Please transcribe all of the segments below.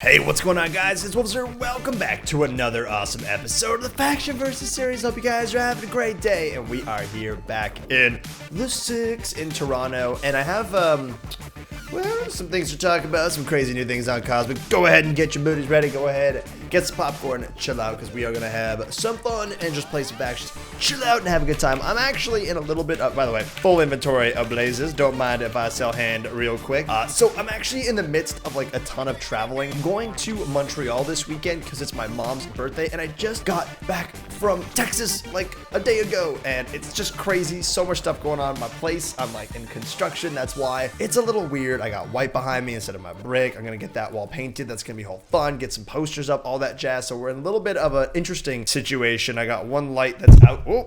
Hey, what's going on, guys? It's Woofless here. Welcome back to another awesome episode of the Faction vs. series. Hope you guys are having a great day. And we are here back in the 6 in Toronto. And I have, well, some things to talk about, some crazy new things on Cosmic. Go ahead and get your booties ready. Go ahead, get some popcorn, chill out, because we are going to have some fun and just play some factions. Chill out and have a good time. I'm actually in a little bit of, by the way, full inventory of blazes. Don't mind if I sell hand real quick. So I'm actually in the midst of like a ton of traveling. I'm going to Montreal this weekend because it's my mom's birthday, and I just got back from Texas like a day ago, and it's just crazy. So much stuff going on in my place. I'm like in construction. That's why it's a little weird. I got white behind me instead of my brick. I'm gonna get that wall painted. That's gonna be whole fun. Get some posters up, all that jazz. So we're in a little bit of an interesting situation. I got one light that's out. Oh,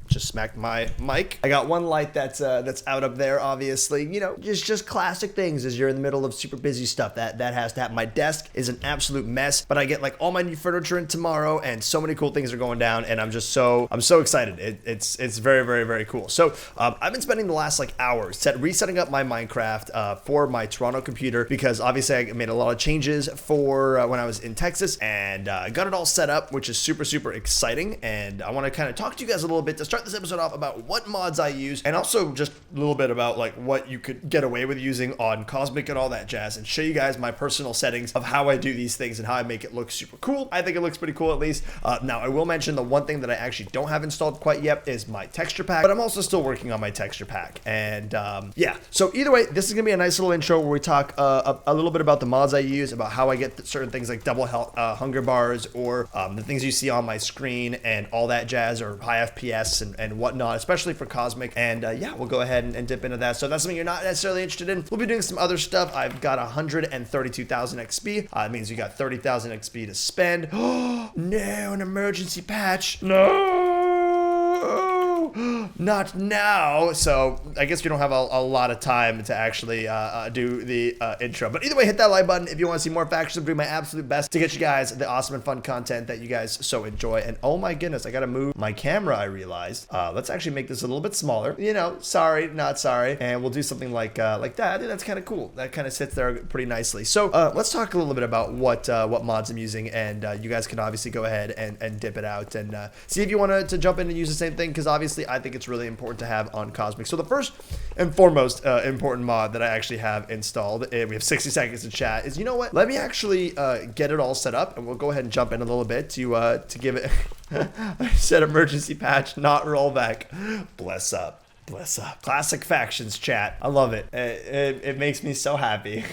just smacked my mic. I got one light that's out up there, obviously. You know, just classic things as you're in the middle of super busy stuff. That has to happen. My desk is an absolute mess, but I get like all my new furniture in tomorrow, and so many cool things are going down, and I'm so excited. It's very cool. So I've been spending the last like hours resetting up my Minecraft for my Toronto computer, because obviously I made a lot of changes for when I was in Texas, and got it all set up, which is super exciting. And I want to kind of talk to you guys a little bit to start this episode off about what mods I use, and also just a little bit about like what you could get away with using on Cosmic and all that jazz, and show you guys my personal settings of how I do these things and how I make it look super cool. I think it looks pretty cool, at least. Now I will mention the one thing that I actually don't have installed quite yet is my texture pack, but I'm also still working on my texture pack. And yeah, so either way, this is gonna be a nice little intro where we talk a little bit about the mods I use, about how I get certain things like double health hunger bars, or the things you see on my screen and all that jazz, or high FPS and whatnot, especially for Cosmic. And yeah, we'll go ahead and dip into that. So if that's something you're not necessarily interested in, we'll be doing some other stuff. I've got 132,000 XP. It means you got 30,000 XP to spend. Oh no, an emergency patch. No. Not now. So I guess we don't have a lot of time to actually do the intro, but either way, hit that like button if you want to see more factions. I'm doing my absolute best to get you guys the awesome and fun content that you guys so enjoy. And oh my goodness, I gotta move my camera, I realized. Let's actually make this a little bit smaller, you know, sorry not sorry, and we'll do something like that. I think that's kind of cool. That kind of sits there pretty nicely. So let's talk a little bit about what mods I'm using, and you guys can obviously go ahead and dip it out and see if you want to jump in and use the same thing, because obviously I think it's really important to have on Cosmic. So the first and foremost important mod that I actually have installed, and we have 60 seconds to chat, is, you know what, let me actually get it all set up, and we'll go ahead and jump in a little bit to give it I said emergency patch, not rollback. Bless up. Classic factions chat. I love it. It makes me so happy.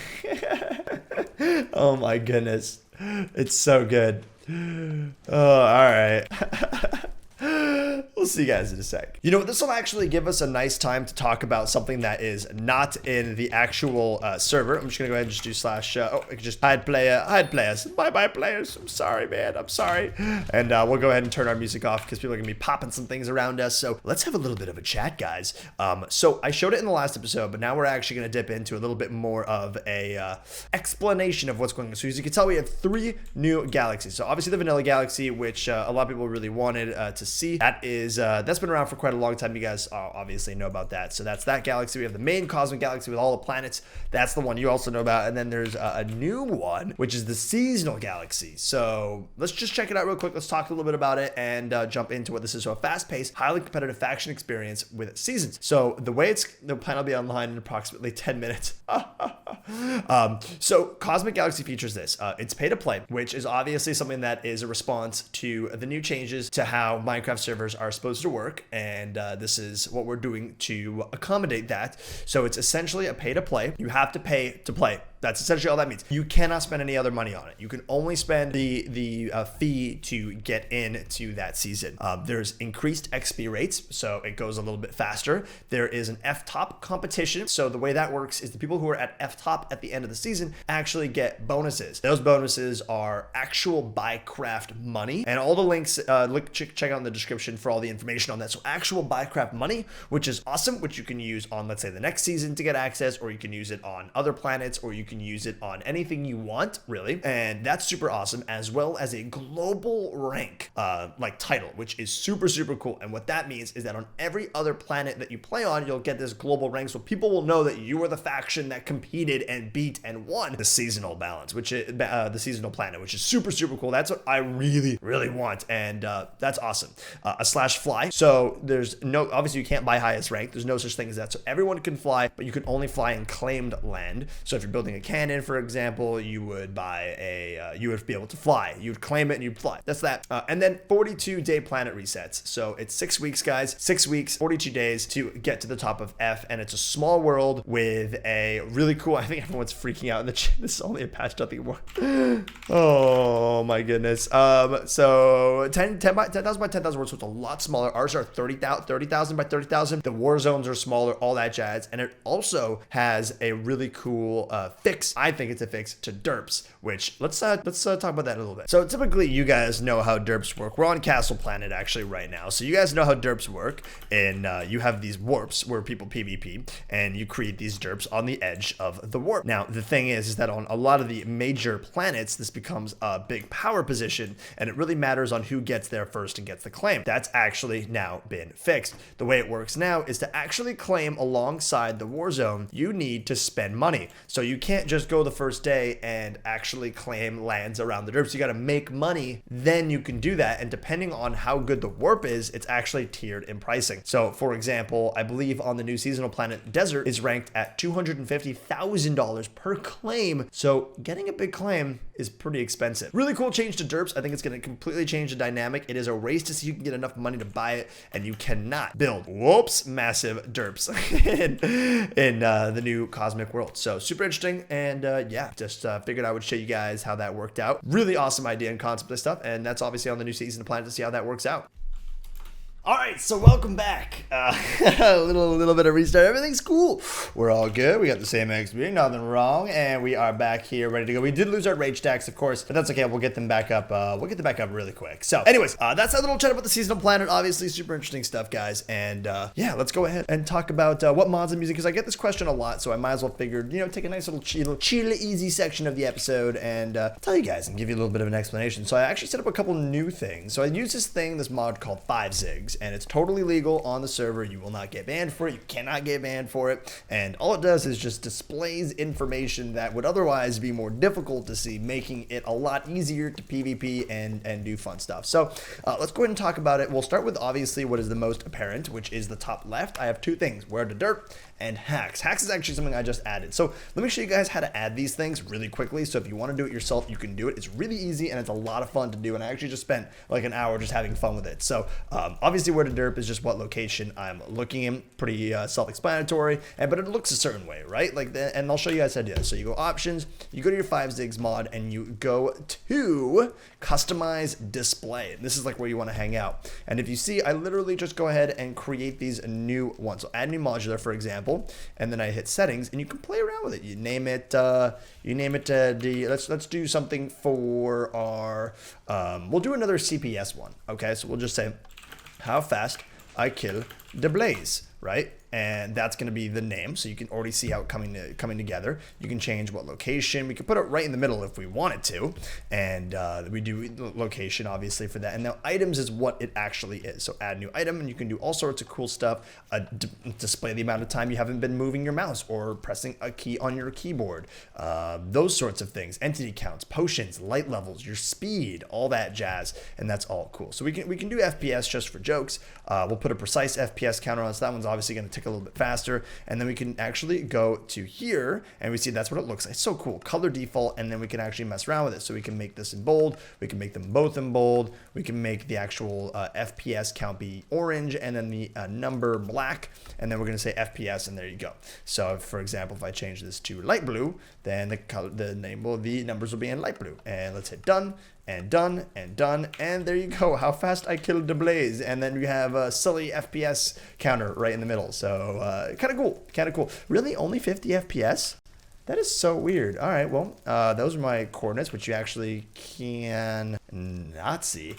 Oh my goodness, it's so good. Oh, all right. We'll see you guys in a sec. You know, this will actually give us a nice time to talk about something that is not in the actual server. I'm just gonna go ahead and just do slash, oh, I can just hide players. Bye players. I'm sorry, man, I'm sorry. And we'll go ahead and turn our music off because people are gonna be popping some things around us. So let's have a little bit of a chat, guys. So I showed it in the last episode, but now we're actually gonna dip into a little bit more of a explanation of what's going on. So as you can tell, we have 3 new galaxies. So obviously the vanilla galaxy, which a lot of people really wanted to see. That's been around for quite a long time. You guys obviously know about that. So that's that galaxy. We have the main cosmic galaxy with all the planets. That's the one you also know about. And then there's a new one, which is the seasonal galaxy. So let's just check it out real quick. Let's talk a little bit about it and jump into what this is. So a fast-paced, highly competitive faction experience with seasons. So the plan will be online in approximately 10 minutes. So Cosmic Galaxy features this. It's pay to play, which is obviously something that is a response to the new changes to how Minecraft servers are supposed to work, and this is what we're doing to accommodate that. So it's essentially a pay to play. You have to pay to play. That's essentially all that means. You cannot spend any other money on it. You can only spend the fee to get into that season. There's increased XP rates, so it goes a little bit faster. There is an F-top competition. So the way that works is the people who are at F-top at the end of the season actually get bonuses. Those bonuses are actual Buycraft money, and all the links, check out in the description for all the information on that. So actual Buycraft money, which is awesome, which you can use on, let's say, the next season to get access, or you can use it on other planets, or you can use it on anything you want, really. And that's super awesome, as well as a global rank like title, which is super, super cool. And what that means is that on every other planet that you play on, you'll get this global rank, so people will know that you are the faction that competed and beat and won the seasonal balance, which is the seasonal planet, which is super, super cool. That's what I really, really want, and that's awesome. A slash fly, so there's no, obviously you can't buy highest rank, there's no such thing as that, so everyone can fly, but you can only fly in claimed land. So if you're building a cannon, for example, you would buy a you would be able to fly, you would claim it and you'd fly. That's that. And then 42-day planet resets, so it's 6 weeks, guys, 6 weeks, 42 days to get to the top of F, and it's a small world with a really cool, I think everyone's freaking out in the chat. This is only a patch nothing more. Oh my goodness. So 10,000 by 10,000 words, so it's a lot smaller. Ours are 30,000 by 30,000. The war zones are smaller, all that jazz. And it also has a really cool fix. I think it's a fix to derps, which let's talk about that a little bit. So typically you guys know how derps work. We're on Castle Planet actually right now. So you guys know how derps work. And you have these warps where people PvP, and you create these derps on the edge of the warp. Now, the thing is that on a lot of the major planets, this becomes a big power position, and it really matters on who gets there first and gets the claim. That's actually now been fixed. The way it works now is to actually claim alongside the war zone, you need to spend money. So you can't just go the first day and actually claim lands around the derps. You got to make money, then you can do that. And depending on how good the warp is, it's actually tiered in pricing. So for example, I believe on the new seasonal planet, Desert is ranked at $250,000 per claim. So getting a big claim is pretty expensive. Really cool change to derps. I think it's going to completely change the dynamic. It is a race to see who can get enough money to buy it, and you cannot build, whoops, massive derps in the new cosmic world. So super interesting, and yeah, just figured I would show you guys how that worked out. Really awesome idea and concept of stuff, and that's obviously on the new season of Planet to see how that works out. All right, so welcome back. A little bit of restart. Everything's cool. We're all good. We got the same XP, nothing wrong, and we are back here, ready to go. We did lose our rage stacks, of course, but that's okay. We'll get them back up. We'll get them back up really quick. So, anyways, that's a little chat about the seasonal planet. Obviously, super interesting stuff, guys. And yeah, let's go ahead and talk about what mods and music, because I get this question a lot, so I might as well figure, take a nice little chill, easy section of the episode and tell you guys and give you a little bit of an explanation. So I actually set up a couple new things. So I use this mod called 5 Zigs. And it's totally legal on the server. You will not get banned for it. You cannot get banned for it. And all it does is just displays information that would otherwise be more difficult to see, making it a lot easier to PvP and do fun stuff. So let's go ahead and talk about it. We'll start with obviously what is the most apparent, which is the top left. I have two things, where to dirt and hacks. Hacks is actually something I just added. So let me show you guys how to add these things really quickly. So if you want to do it yourself, you can do it. It's really easy and it's a lot of fun to do. And I actually just spent like an hour just having fun with it. So obviously where to derp is just what location I'm looking in. Pretty self-explanatory, but it looks a certain way, right? And I'll show you guys how to do it. So you go options, you go to your 5 Zigs mod, and you go to customize display. This is like where you want to hang out. And if you see, I literally just go ahead and create these new ones. So add new modular, for example, and then I hit settings, and you can play around with it. You name it. Let's do something for our. We'll do another CPS one. Okay, so we'll just say how fast I kill the blaze, right? And that's going to be the name, so you can already see how it coming together. You can change what location. We can put it right in the middle if we wanted to, and we do location obviously for that. And now items is what it actually is. So add new item, and you can do all sorts of cool stuff. Display the amount of time you haven't been moving your mouse or pressing a key on your keyboard. Those sorts of things. Entity counts, potions, light levels, your speed, all that jazz, and that's all cool. So we can do FPS just for jokes. We'll put a precise FPS counter on, so that one's obviously going to tick a little bit faster, and then we can actually go to here and we see that's what it looks like. It's so cool. Color default, and then we can actually mess around with it. So we can make this in bold, we can make them both in bold, we can make the actual FPS count be orange, and then the number black, and then we're going to say FPS, and there you go. So for example, if I change this to light blue, then the numbers will be in light blue. And let's hit done. And done, and done, and there you go. How fast I killed the blaze. And then we have a silly FPS counter right in the middle. So kind of cool, Really, only 50 FPS? That is so weird. All right, well, those are my coordinates, which you actually can not see.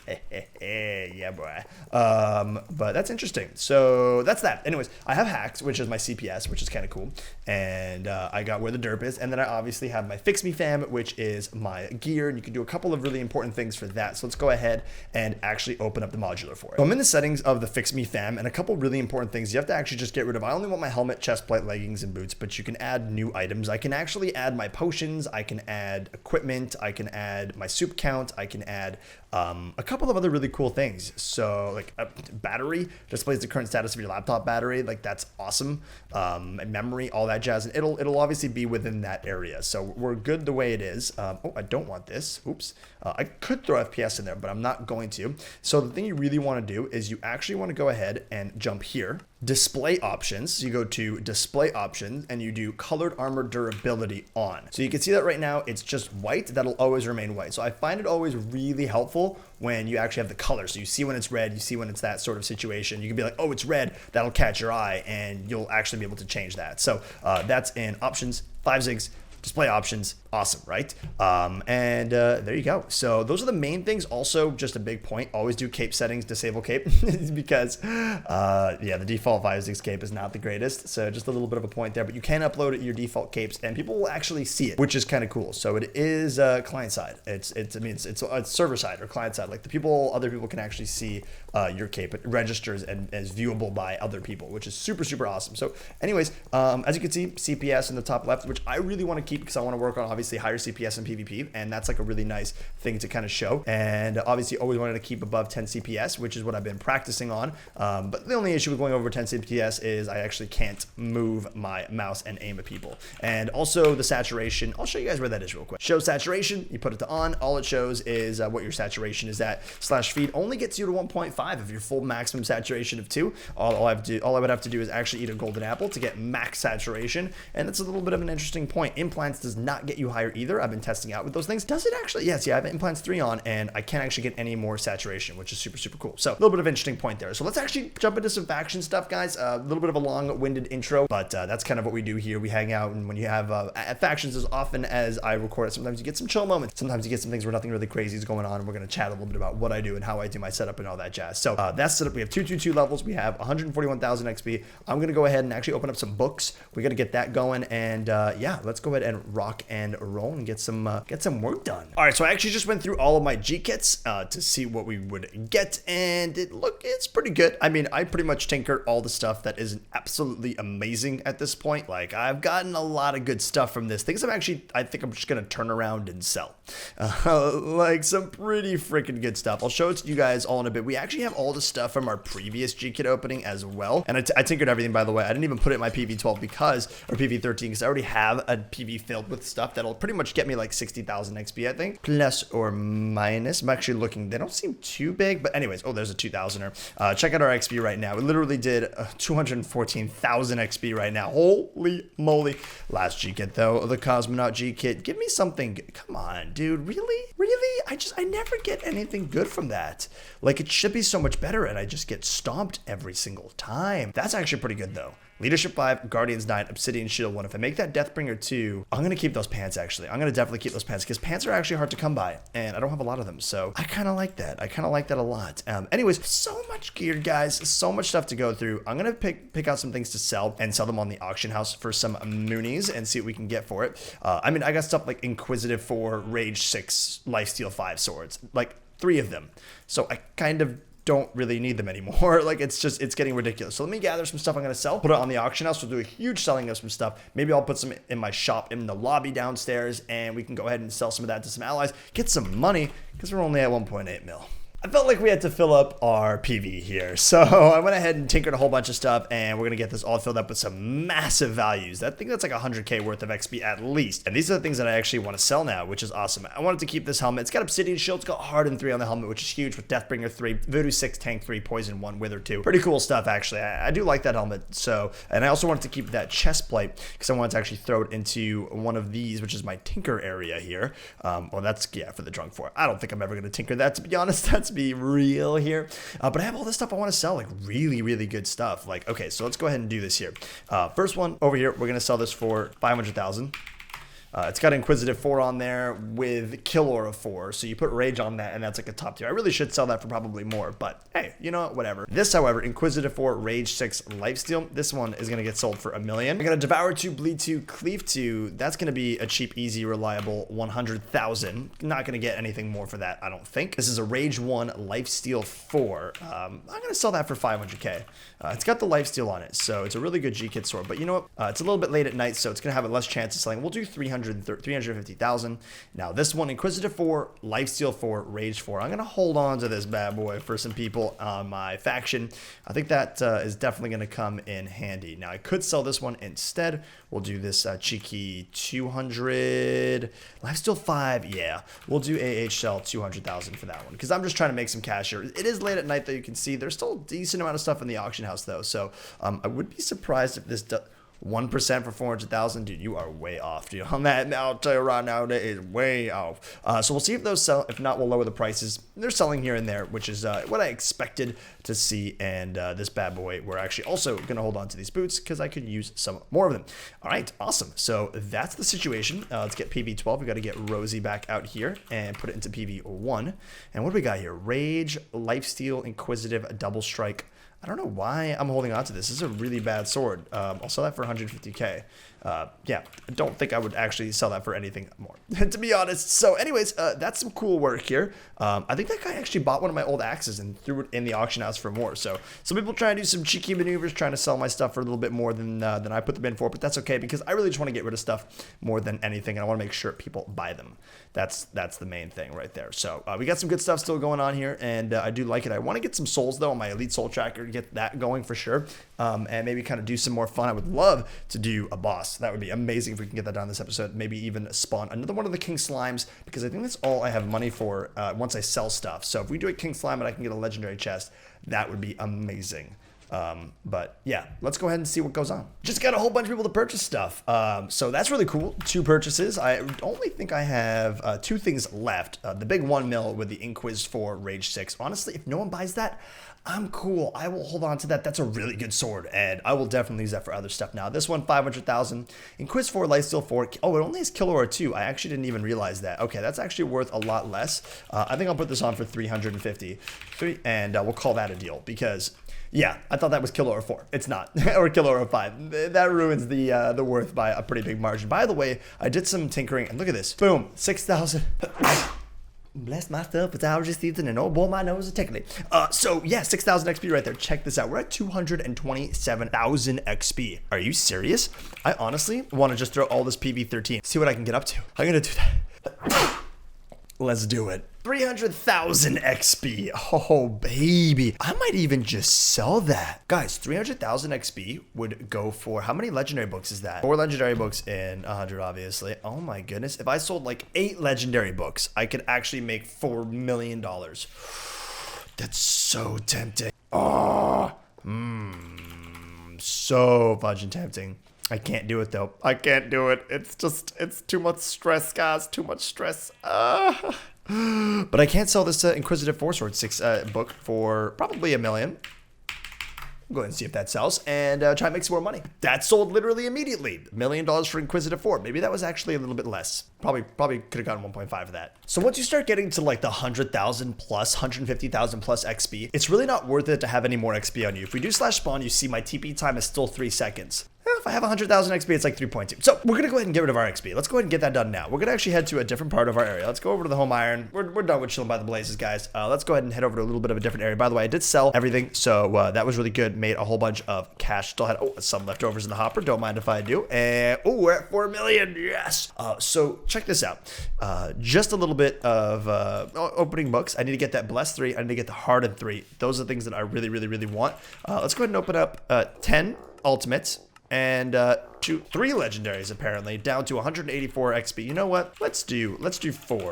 Yeah, boy. But that's interesting. So that's that. Anyways, I have hacks, which is my CPS, which is kind of cool. And I got where the derp is. And then I obviously have my Fix Me Fam, which is my gear. And you can do a couple of really important things for that. So let's go ahead and actually open up the modular for it. So I'm in the settings of the Fix Me Fam, and a couple really important things you have to actually just get rid of. I only want my helmet, chest plate, leggings, and boots, but you can add new items. I can actually add my potions. I can add equipment. I can add my soup count. I can add a couple of other really cool things. So like a battery displays the current status of your laptop battery. Like that's awesome. And memory, all that jazz. And it'll obviously be within that area. So we're good the way it is. Oh, I don't want this. Oops. I could throw FPS in there, but I'm not going to. So the thing you really want to do is you actually want to go ahead and jump here. Display options. So you go to display options and you do colored armor durability on. So you can see that right now it's just white. That'll always remain white. So I find it always really helpful when you actually have the color. So you see when it's red, you see when it's that sort of situation. You can be like, oh, it's red. That'll catch your eye and you'll actually be able to change that. So that's in options, 5 zigs. Display options, awesome, right? There you go. So those are the main things. Also, just a big point, always do cape settings, disable cape, because yeah, the default 5/6 cape is not the greatest. So just a little bit of a point there, but you can upload your default capes and people will actually see it, which is kind of cool. So it is client side. It's server side or client side. Like other people can actually see your cape. It registers and is viewable by other people, which is super, super awesome. So anyways, as you can see, CPS in the top left, which I really want to keep because I want to work on obviously higher CPS and PvP, and that's like a really nice thing to kind of show. And obviously always wanted to keep above 10 CPS, which is what I've been practicing on. But the only issue with going over 10 CPS is I actually can't move my mouse and aim at people. And also the saturation, I'll show you guys where that is real quick. Show saturation, you put it to on, all it shows is what your saturation is at. /feed only gets you to 1.5 of your full maximum saturation of 2. All I would have to do is actually eat a golden apple to get max saturation, and that's a little bit of an interesting point. Implants does not get you higher either. I've been testing out with those things. Does it actually? Yes, yeah, I have implants 3 on, and I can't actually get any more saturation, which is super, super cool. So a little bit of an interesting point there. So let's actually jump into some faction stuff, guys. A little bit of a long-winded intro, but that's kind of what we do here. We hang out, and when you have factions, as often as I record it, sometimes you get some chill moments. Sometimes you get some things where nothing really crazy is going on, and we're going to chat a little bit about what I do and how I do my setup and all that jazz. So that's set up. We have 222 levels. We have 141,000 XP. I'm going to go ahead and actually open up some books. We got to get that going, and yeah, let's go ahead and rock and roll and get some work done. All right, so I actually just went through all of my G kits to see what we would get, and it's pretty good. I mean, I pretty much tinkered all the stuff that isn't absolutely amazing at this point. Like, I've gotten a lot of good stuff from this. Things I think I'm just gonna turn around and sell. Like some pretty freaking good stuff. I'll show it to you guys all in a bit. We actually have all the stuff from our previous G kit opening as well, and I tinkered everything, by the way. I didn't even put it in my PV12 or PV13 because I already have a PV filled with stuff that'll pretty much get me like 60,000 XP, I think, plus or minus. I'm actually looking, they don't seem too big, but anyways, oh, there's a 2,000er. Check out our XP right now. We literally did 214,000 XP right now. Holy moly. Last G kit though, the Cosmonaut G kit. Give me something. Come on, dude. Really? I never get anything good from that. Like, it should be so much better, and I just get stomped every single time. That's actually pretty good though. Leadership 5, Guardians 9, Obsidian Shield 1. If I make that Deathbringer 2, I'm going to keep those pants, actually. I'm going to definitely keep those pants, because pants are actually hard to come by, and I don't have a lot of them, so I kind of like that. I kind of like that a lot. Anyways, so much gear, guys. So much stuff to go through. I'm going to pick out some things to sell and sell them on the auction house for some moonies and see what we can get for it. I mean, I got stuff like Inquisitive 4, Rage 6, Lifesteal 5 swords. Like, 3 of them. So I kind of don't really need them anymore. Like, it's getting ridiculous. So let me gather some stuff I'm going to sell, put it on the auction house. We'll do a huge selling of some stuff. Maybe I'll put some in my shop in the lobby downstairs, and we can go ahead and sell some of that to some allies, get some money, because we're only at 1.8 mil. I felt like we had to fill up our PV here. So I went ahead and tinkered a whole bunch of stuff, and we're going to get this all filled up with some massive values. I think that's like 100K worth of XP at least. And these are the things that I actually want to sell now, which is awesome. I wanted to keep this helmet. It's got Obsidian Shield. It's got Harden 3 on the helmet, which is huge, with Deathbringer 3, Voodoo 6, Tank 3, Poison 1, Wither 2. Pretty cool stuff, actually. I do like that helmet. So, and I also wanted to keep that chest plate because I wanted to actually throw it into one of these, which is my tinker area here. Well, that's, yeah, for the drunk for. I don't think I'm ever going to tinker that, to be honest. That's be real here, but I have all this stuff I want to sell, like really, really good stuff. Like, okay, so let's go ahead and do this here. First one over here, we're gonna sell this for 500,000. It's got Inquisitive 4 on there with Kill Aura 4. So you put Rage on that, and that's like a top tier. I really should sell that for probably more, but hey, you know what? Whatever. This, however, Inquisitive 4, Rage 6, Lifesteal. This one is going to get sold for $1 million. I'm going to Devour 2, Bleed 2, Cleave 2. That's going to be a cheap, easy, reliable 100,000. Not going to get anything more for that, I don't think. This is a Rage 1, Lifesteal 4. I'm going to sell that for 500k. It's got the Lifesteal on it, so it's a really good G-Kit sword. But you know what? It's a little bit late at night, so it's going to have a less chance of selling. We'll do 350,000. Now, this one, Inquisitive 4, Lifesteal 4, Rage 4. I'm going to hold on to this bad boy for some people on my faction. I think that is definitely going to come in handy. Now, I could sell this one instead. We'll do this cheeky 200, Lifesteal 5. Yeah, we'll do sell 200,000 for that one because I'm just trying to make some cash here. It is late at night, though. You can see there's still a decent amount of stuff in the auction house, though. So I would be surprised if this 1% for 400,000, dude, you are way off, dude. On that, I'll tell you right now, that is way off. So we'll see if those sell. If not, we'll lower the prices. They're selling here and there, which is what I expected to see. And this bad boy, we're actually also going to hold on to these boots because I could use some more of them. All right, awesome. So that's the situation. Let's get PV12. We got to get Rosie back out here and put it into PV1. And what do we got here? Rage, Lifesteal, Inquisitive, Double Strike. I don't know why I'm holding on to this. This is a really bad sword. I'll sell that for 150k. Yeah, I don't think I would actually sell that for anything more, to be honest. So anyways, that's some cool work here. I think that guy actually bought one of my old axes and threw it in the auction house for more. So some people trying to do some cheeky maneuvers, trying to sell my stuff for a little bit more than I put them in for, but that's okay because I really just want to get rid of stuff more than anything, and I want to make sure people buy them. That's the main thing right there. So we got some good stuff still going on here, and I do like it. I want to get some souls, though, on my Elite Soul Tracker to get that going for sure, and maybe kind of do some more fun. I would love to do a boss. That would be amazing if we can get that done this episode. Maybe even spawn another one of the King Slimes, because I think that's all I have money for once I sell stuff. So if we do a King Slime and I can get a legendary chest, that would be amazing. But yeah, let's go ahead and see what goes on. Just got a whole bunch of people to purchase stuff. So that's really cool. 2 purchases. I only think I have 2 things left. The big 1 mil with the Inquis 4 Rage 6. Honestly, if no one buys that, I'm cool. I will hold on to that. That's a really good sword, and I will definitely use that for other stuff. Now, this one, 500,000. Inquis 4, Lifesteal 4. Oh, it only has Kill Aura 2. I actually didn't even realize that. Okay, that's actually worth a lot less. I think I'll put this on for 350, and we'll call that a deal because, yeah, I thought that was Kill Aura 4. It's not. Or Kill Aura 5. That ruins the worth by a pretty big margin. By the way, I did some tinkering, and look at this. Boom, 6,000. Bless my stuff with allergy season, and oh boy, my nose is tickling. So yeah, 6,000 XP right there. Check this out. We're at 227,000 XP. Are you serious? I honestly want to just throw all this PV13. See what I can get up to. I'm gonna do that. Let's do it. 300,000 XP. Oh, baby. I might even just sell that. Guys, 300,000 XP would go for, how many legendary books is that? 4 legendary books in 100, obviously. Oh my goodness. If I sold like 8 legendary books, I could actually make $4 million. That's so tempting. Oh, so fudging tempting. I can't do it though. I can't do it. It's too much stress, guys. Too much stress. But I can't sell this Inquisitive 4 Sword 6 book for probably $1 million. Go ahead and see if that sells and try and make some more money. That sold literally immediately. $1 million for Inquisitive 4. Maybe that was actually a little bit less. Probably could have gotten 1.5 for that. So once you start getting to like the 100,000 plus, 150,000 plus XP, it's really not worth it to have any more XP on you. If we do slash spawn, you see my TP time is still 3 seconds. If I have 100,000 XP, it's like 3.2. So we're going to go ahead and get rid of our XP. Let's go ahead and get that done now. We're going to actually head to a different part of our area. Let's go over to the home iron. We're done with chilling by the blazes, guys. Let's go ahead and head over to a little bit of a different area. By the way, I did sell everything, so that was really good. Made a whole bunch of cash. Still had some leftovers in the hopper. Don't mind if I do. And we're at 4 million. Yes. So check this out. Just a little bit of opening books. I need to get that Blessed 3. I need to get the Hardened 3. Those are the things that I really, really, really want. Let's go ahead and open up 10 ultimates. And 3 legendaries apparently, down to 184 XP. You know what? Let's do 4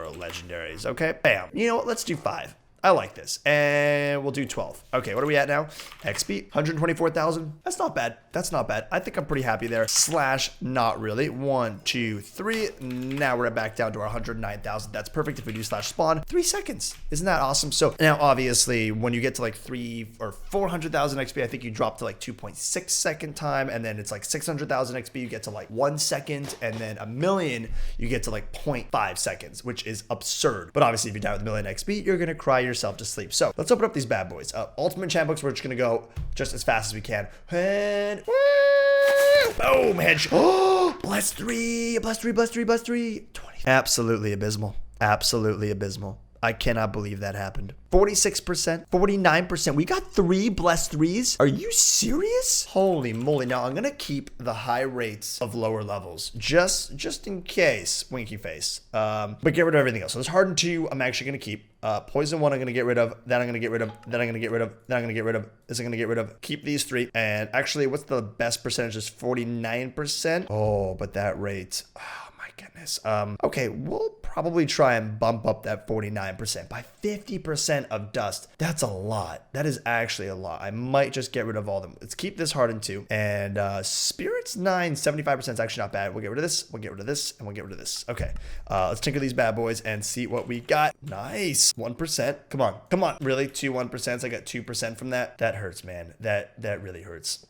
legendaries, okay? Bam. You know what? Let's do 5. I like this. And we'll do 12. Okay, what are we at now? XP, 124,000. That's not bad. That's not bad. I think I'm pretty happy there. Slash, not really. 1, 2, 3. Now we're back down to our 109,000. That's perfect if we do slash spawn. 3 seconds. Isn't that awesome? So now, obviously, when you get to like 3 or 400,000 XP, I think you drop to like 2.6 second time. And then it's like 600,000 XP, you get to like 1 second. And then a million, you get to like 0.5 seconds, which is absurd. But obviously, if you're down with a million XP, you're going to cry yourself to sleep. So let's open up these bad boys. Ultimate enchant books, we're just gonna go just as fast as we can. And boom, headshot. Oh, bless 3, bless 3, bless 3, bless 3. 20. Absolutely abysmal. Absolutely abysmal. I cannot believe that happened. 46%, 49%. We got 3 blessed 3s. Are you serious? Holy moly. Now I'm gonna keep the high rates of lower levels just in case, winky face. But get rid of everything else. So this hardened 2, I'm actually gonna keep. Poison 1, I'm gonna get rid of. Then I'm gonna get rid of. Then I'm gonna get rid of. Then I'm gonna get rid of. This I'm gonna get rid of. Keep these 3. And actually, what's the best percentage? Is 49%. Oh, but that rate. Oh my goodness. Okay, we'll probably try and bump up that 49% by 50% of dust. That's a lot. That is actually a lot. I might just get rid of all of them. Let's keep this hardened 2. And spirits 9, 75% is actually not bad. We'll get rid of this. We'll get rid of this. And we'll get rid of this. Okay. Let's tinker these bad boys and see what we got. Nice. 1%. Come on. Come on. Really? 2 1%. I got 2% from that. That hurts, man. That really hurts.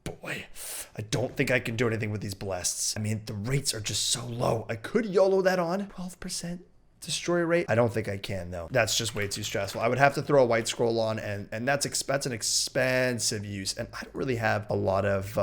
Boy. I don't think I can do anything with these blasts. I mean, the rates are just so low. I could YOLO that on. 12% destroy rate. I don't think I can though. That's just way too stressful. I would have to throw a white scroll on, and that's an expensive use. And I don't really have a lot of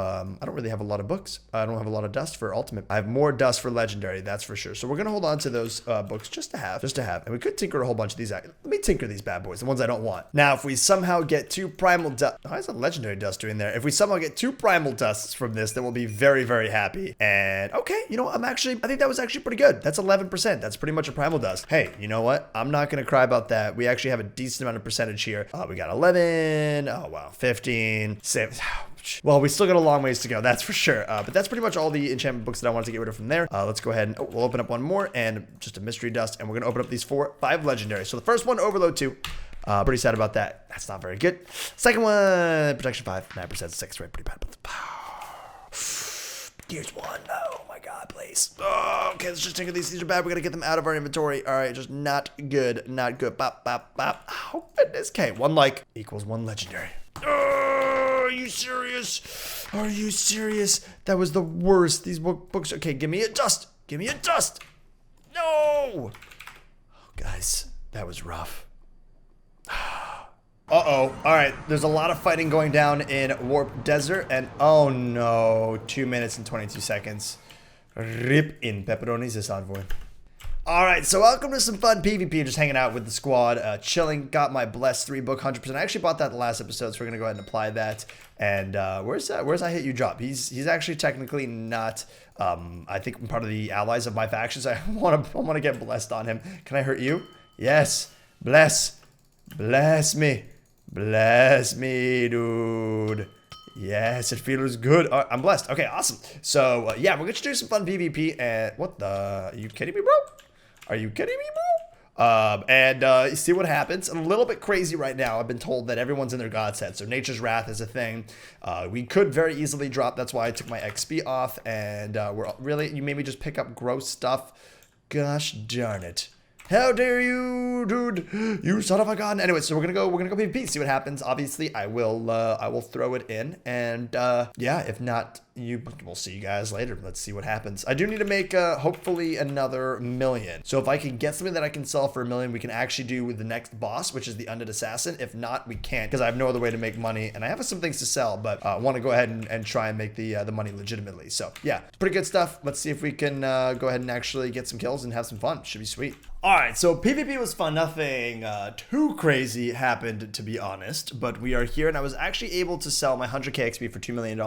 books. I don't have a lot of dust for ultimate. I have more dust for legendary, that's for sure. So we're gonna hold on to those books just to have. And we could tinker a whole bunch of these. Let me tinker these bad boys, the ones I don't want. Now, if we somehow get 2 primal dust, why is a legendary dust doing there? If we somehow get 2 primal dusts from this, then we'll be very, very happy. And okay, you know, I think that was actually pretty good. That's 11%. That's pretty much a primal dust. Hey, you know what? I'm not going to cry about that. We actually have a decent amount of percentage here. We got 11. Oh, wow. 15. 7. Well, we still got a long ways to go, that's for sure. But that's pretty much all the enchantment books that I wanted to get rid of from there. Let's go ahead and we'll open up one more and just a mystery dust. And we're going to open up these 5 legendaries. So the first one, Overload 2. Pretty sad about that. That's not very good. Second one, Protection 5. 9% 6 rate. Pretty bad. Here's 1. Oh my god, please. Oh, okay, let's just tinker these. These are bad. We gotta get them out of our inventory. All right, just not good. Not good. Bop, bop, bop. Oh, goodness. Okay, 1 like equals 1 legendary. Oh, are you serious? Are you serious? That was the worst. These books. Okay, give me a dust. Give me a dust. No. Oh, guys, that was rough. Uh-oh. All right. There's a lot of fighting going down in Warp Desert. And oh no. 2 minutes and 22 seconds. Rip in pepperonis this envoy. All right. So welcome to some fun PvP. Just hanging out with the squad. Chilling. Got my Blessed 3 book 100%. I actually bought that in the last episode. So we're going to go ahead and apply that. And where's I hit you drop? He's actually technically not. I think part of the allies of my factions. I want to get blessed on him. Can I hurt you? Yes. Bless me. Bless me, dude. Yes, it feels good. I'm blessed. Okay, awesome. So, yeah, we're going to do some fun PvP. And what the? Are you kidding me, bro? Are you kidding me, bro? And see what happens. A little bit crazy right now. I've been told that everyone's in their god set. So Nature's Wrath is a thing. We could very easily drop. That's why I took my XP off. And you made me just pick up gross stuff. Gosh darn it. How dare you, dude? You son of a gun. Anyway, so we're gonna go PvP, see what happens. Obviously, I will throw it in, and yeah, if not, we'll see you guys later. Let's see what happens. I do need to make hopefully another million. So if I can get something that I can sell for $1 million, we can actually do with the next boss, which is the Undead Assassin. If not, we can't, because I have no other way to make money, and I have some things to sell, but I want to go ahead and try and make the money legitimately. So yeah, it's pretty good stuff. Let's see if we can go ahead and actually get some kills and have some fun. Should be sweet. All right, so PvP was fun. Nothing too crazy happened, to be honest, but we are here, and I was actually able to sell my 100k XP for $2 million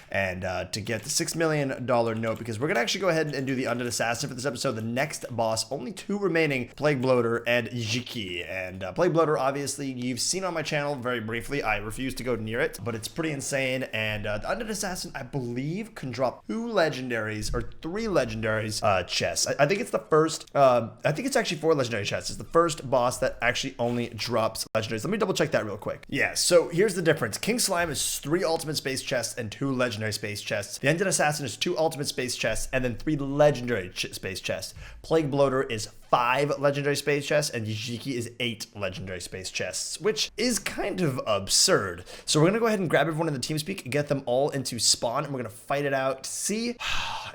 and to get the $6 million note, because we're going to actually go ahead and do the Undead Assassin for this episode. The next boss, only 2 remaining, Plague Bloater and Jiki. And Plague Bloater, obviously, you've seen on my channel very briefly. I refuse to go near it, but it's pretty insane. And the Undead Assassin, I believe, can drop 2 legendaries or 3 legendaries chests. I think it's the first, I think it's actually actually 4 legendary chests. It's the first boss that actually only drops legendaries. Let me double check that real quick. Yeah, so here's the difference. King Slime is 3 ultimate space chests and 2 legendary space chests. The Undead Assassin is 2 ultimate space chests and then 3 legendary space chests. Plague Bloater is 5 legendary space chests and Yijiki is 8 legendary space chests, which is kind of absurd. So we're gonna go ahead and grab everyone in the TeamSpeak, get them all into spawn, and we're gonna fight it out to see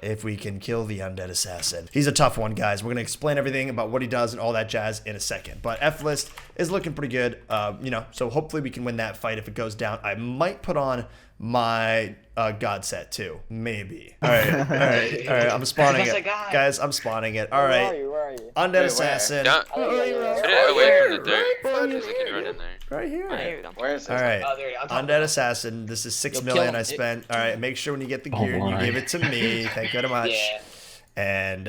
if we can kill the Undead Assassin. He's a tough one, guys. We're gonna explain everything about what he does and all that jazz in a second. But F-List is looking pretty good, you know, so hopefully we can win that fight if it goes down. I might put on my God set too, maybe. All right, I'm spawning it, guys. I'm spawning it. All right, Where are you? Undead Assassin. Put it away from the dirt. Because it can run in there. Right here. Here we go. Where is it? All right, Oh, there you go. Undead Assassin. This is 6 million I spent. All right, make sure when you get the gear, you give it to me. Thank you very much. Yeah. And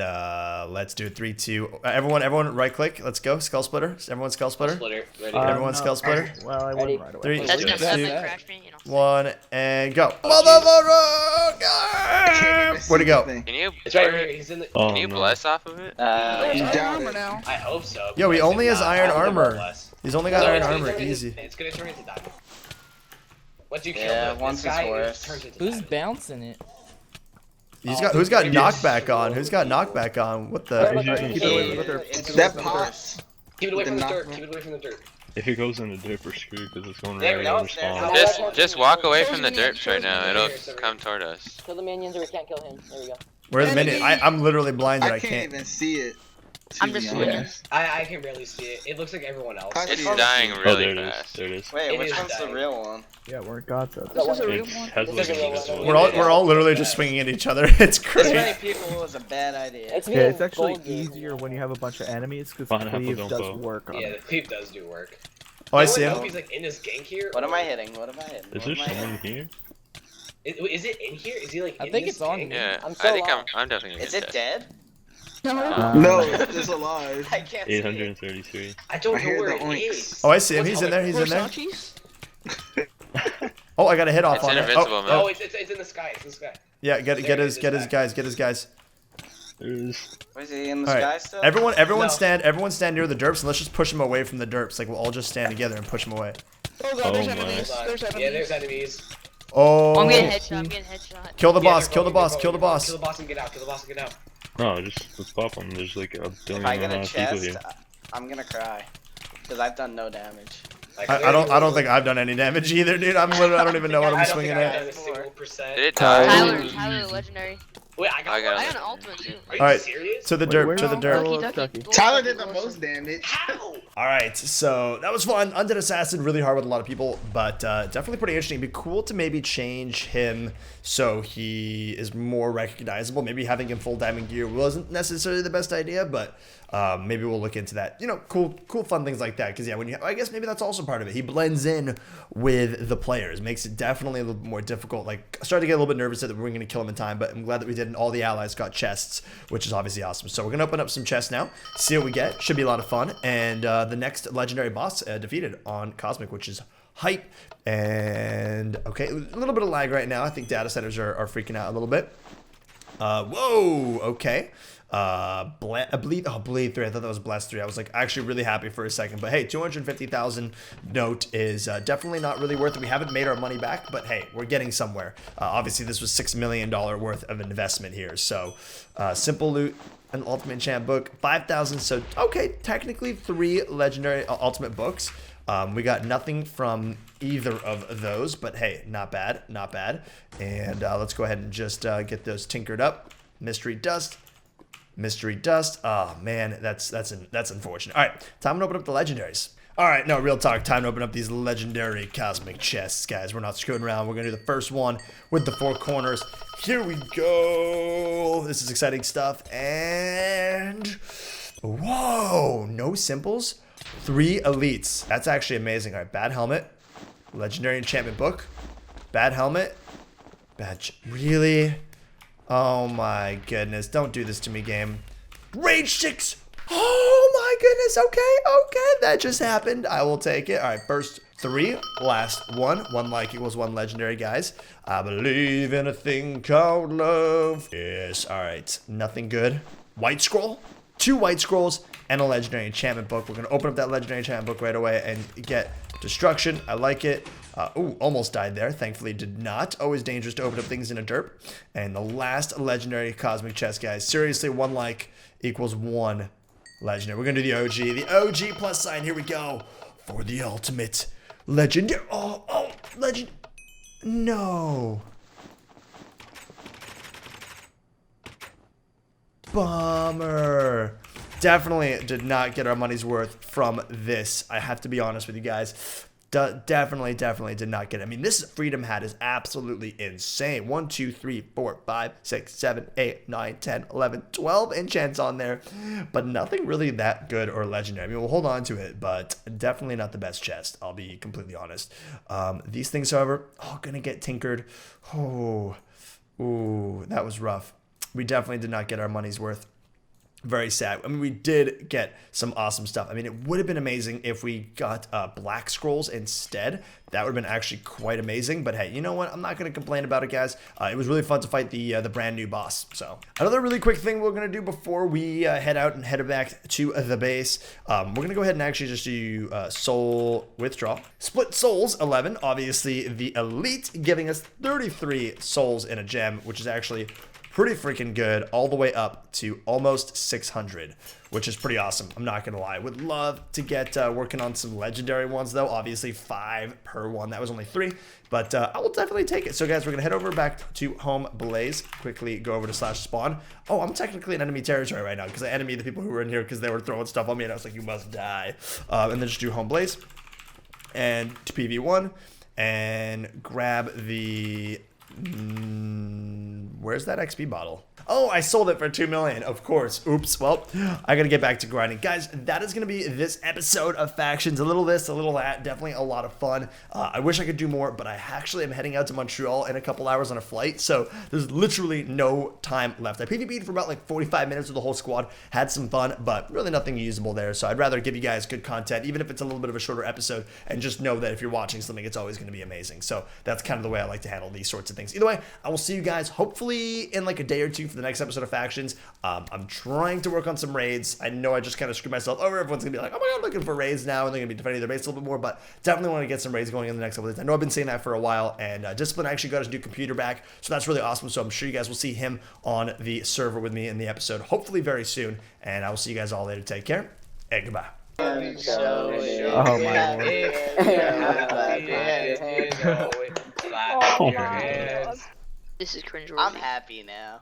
let's do 3, 2. Everyone, right click. Let's go. Skull Splitter. Everyone, Skull Splitter. Splitter. Ready? Everyone, Skull Splitter. Well, I wouldn't right away. 3, That's 2, gonna crash me, you know. 1, and go. Motherfucker! Where'd he go? Can you? It's right here. He's in the. Can you bless off of it? You doubt it. now. I hope so. Yo, he only has iron I don't armor. know less. He's only got No, iron it's gonna armor. turn into- Easy. It's gonna turn into diamond. Once you kill Yeah, him, once this it's guy worse. turns into Who's diamond. bouncing it? Who's got knockback on? Who's got knockback on? What the? It's that pot. Keep it away from the The dirt. knock- Keep it away from the dirt. If it goes in the dirt, we're screwed because it's going There right we go, over it's spawn. there. Just walk away from the derps right now. It'll come toward us. Kill the minions or we can't kill him. There we go. Where's the minion? I'm literally blinded. I I can't can't. even see it. I'm just swinging. I can barely see it. It looks like everyone else. I It's see it. dying Oh, really there it is. fast. There it is. Wait, It which is one's the dying. real one? Yeah, we're God set. That was a real It one. has This is a real like one. We're all literally just swinging at each other. It's This great. many people was a bad idea. It's Yeah, being it's actually gold game. easier when you have a bunch of enemies because Fine, cleave Apple does don't work on Yeah, it. the peep does do work. Oh, I No see one knows him. if he's like in his gank here. What am or- I hitting? What am I hitting? Is What there am I someone hitting? here? Is it in here? Is he like? I in think this it's on gank? Yeah, I'm I so think loud. I'm definitely gonna Is get it that. dead? No, it's alive. I can't see it. 833. I don't I know hear where the it oinks. is. Oh, I see him. He's in there. He's in there. Oh, I got a hit off It's on an it. invincible Oh, move. Oh, it's in the sky. It's in the sky. yeah. Get his guys. Get his guys. There it is. Was he in the All sky right. still? Everyone No. stand near the derps, and let's just push him away from the derps. Like we'll all just stand together and push him away. Oh Oh god, there's my. enemies. Hold on. There's enemies. Yeah, there's enemies. Oh. I'm getting headshot. I'm getting headshot. Kill the Yeah, boss. they're Kill the going, boss. they're Kill the going. boss. Kill the boss and get out. Kill the boss and get out. No, let's pop them. There's like a billion If I get a amount of people chest, here. I'm gonna cry. Because I've done no damage. Like, I don't think I've done any damage either, dude. I don't even know what I'm swinging I don't at. think I've done a single percent. Did it die? Tyler, legendary. Wait, I got I got I one. got an ultimate too. Are you Alright. serious? To the Wait, derp. where To the are derp. all- Ducky, ducky. Tyler did the most damage. How? All right, so that was fun. Undead Assassin, really hard with a lot of people, but definitely pretty interesting. It'd be cool to maybe change him so he is more recognizable. Maybe having him full diamond gear wasn't necessarily the best idea, but maybe we'll look into that. You know, cool, fun things like that. Because yeah, I guess maybe that's also part of it. He blends in with the players, makes it definitely a little bit more difficult. Like, I started to get a little bit nervous that we weren't going to kill him in time, but I'm glad that we did, and all the allies got chests, which is obviously awesome. So we're gonna open up some chests now, see what we get. Should be a lot of fun. And the next legendary boss defeated on Cosmic, which is hype. And okay, a little bit of lag right now. I think data centers are freaking out a little bit. Whoa, okay. Bleed 3. I thought that was Blast 3. I was like actually really happy for a second, but hey, 250,000 note is definitely not really worth it. We haven't made our money back, but hey, we're getting somewhere. Obviously this was $6 million worth of investment here. So simple loot, an ultimate enchant book, 5,000. So okay, technically 3 legendary ultimate books. We got nothing from either of those, but hey, not bad, not bad. And let's go ahead and just get those tinkered up. Mystery dust. Mystery dust. Oh man, that's unfortunate. All right, time to open up the legendaries. All right, no, real talk. Time to open up these legendary cosmic chests, guys. We're not screwing around. We're gonna do the first one with the 4 corners. Here we go. This is exciting stuff. And whoa, no simples. 3 elites. That's actually amazing. All right, bad helmet, legendary enchantment book, bad helmet, really. Oh my goodness, don't do this to me, game. Rage 6! Oh my goodness, okay, that just happened. I will take it. All right, first 3, last 1. 1 like equals 1 legendary, guys. I believe in a thing called love. Yes, all right, nothing good. White scroll? 2 white scrolls, and a legendary enchantment book. We're going to open up that legendary enchantment book right away and get destruction. I like it. Ooh, almost died there. Thankfully did not. Always dangerous to open up things in a derp. And the last legendary cosmic chest, guys. Seriously, 1 like equals 1 legendary. We're going to do the OG. The OG plus sign. Here we go. For the ultimate legendary. Oh, legend. No. Bummer. Definitely did not get our money's worth from this. I have to be honest with you guys. Definitely did not get it. I mean, this freedom hat is absolutely insane. 1, 2, 3, 4, 5, 6, 7, 8, 9, 10, 11, 12 enchants on there. But nothing really that good or legendary. I mean, we'll hold on to it, but definitely not the best chest. I'll be completely honest. These things, however, gonna get tinkered. Oh, ooh, that was rough. We definitely did not get our money's worth. Very sad. I mean, we did get some awesome stuff. I mean, it would have been amazing if we got black scrolls instead. That would have been actually quite amazing. But hey, you know what? I'm not going to complain about it, guys. It was really fun to fight the brand new boss. So another really quick thing we're going to do before we head out and head back to the base. We're going to go ahead and actually just do soul withdraw. Split souls 11. Obviously, the elite giving us 33 souls in a gem, which is actually pretty freaking good, all the way up to almost 600, which is pretty awesome. I'm not gonna lie. Would love to get working on some legendary ones though. Obviously 5 per one. That was only 3, but I will definitely take it. So guys, we're gonna head over back to home blaze. Quickly go over to /spawn. Oh, I'm technically in enemy territory right now because I enemy the people who were in here because they were throwing stuff on me and I was like, you must die. And then just do home blaze and to PV1 and grab the where's that XP bottle? Oh, I sold it for 2 million, of course. Oops. Well, I gotta get back to grinding. Guys, that is gonna be this episode of Factions. A little this, a little that. Definitely a lot of fun. I wish I could do more, but I actually am heading out to Montreal in a couple hours on a flight, so there's literally no time left. I PvP'd for about like 45 minutes with the whole squad. Had some fun, but really nothing usable there, so I'd rather give you guys good content, even if it's a little bit of a shorter episode, and just know that if you're watching something, it's always gonna be amazing. So that's kind of the way I like to handle these sorts of things. Either way, I will see you guys hopefully in like a day or two for the next episode of Factions. I'm trying to work on some raids. I know I just kind of screwed myself over. Everyone's gonna be like, oh my god, I'm looking for raids now, and they're gonna be defending their base a little bit more, but definitely want to get some raids going in the next couple of days. I know I've been saying that for a while, and Discipline actually got his new computer back, so that's really awesome. So I'm sure you guys will see him on the server with me in the episode, hopefully very soon, and I will see you guys all later. Take care, and goodbye. Oh my lord. This is cringe. I'm happy now.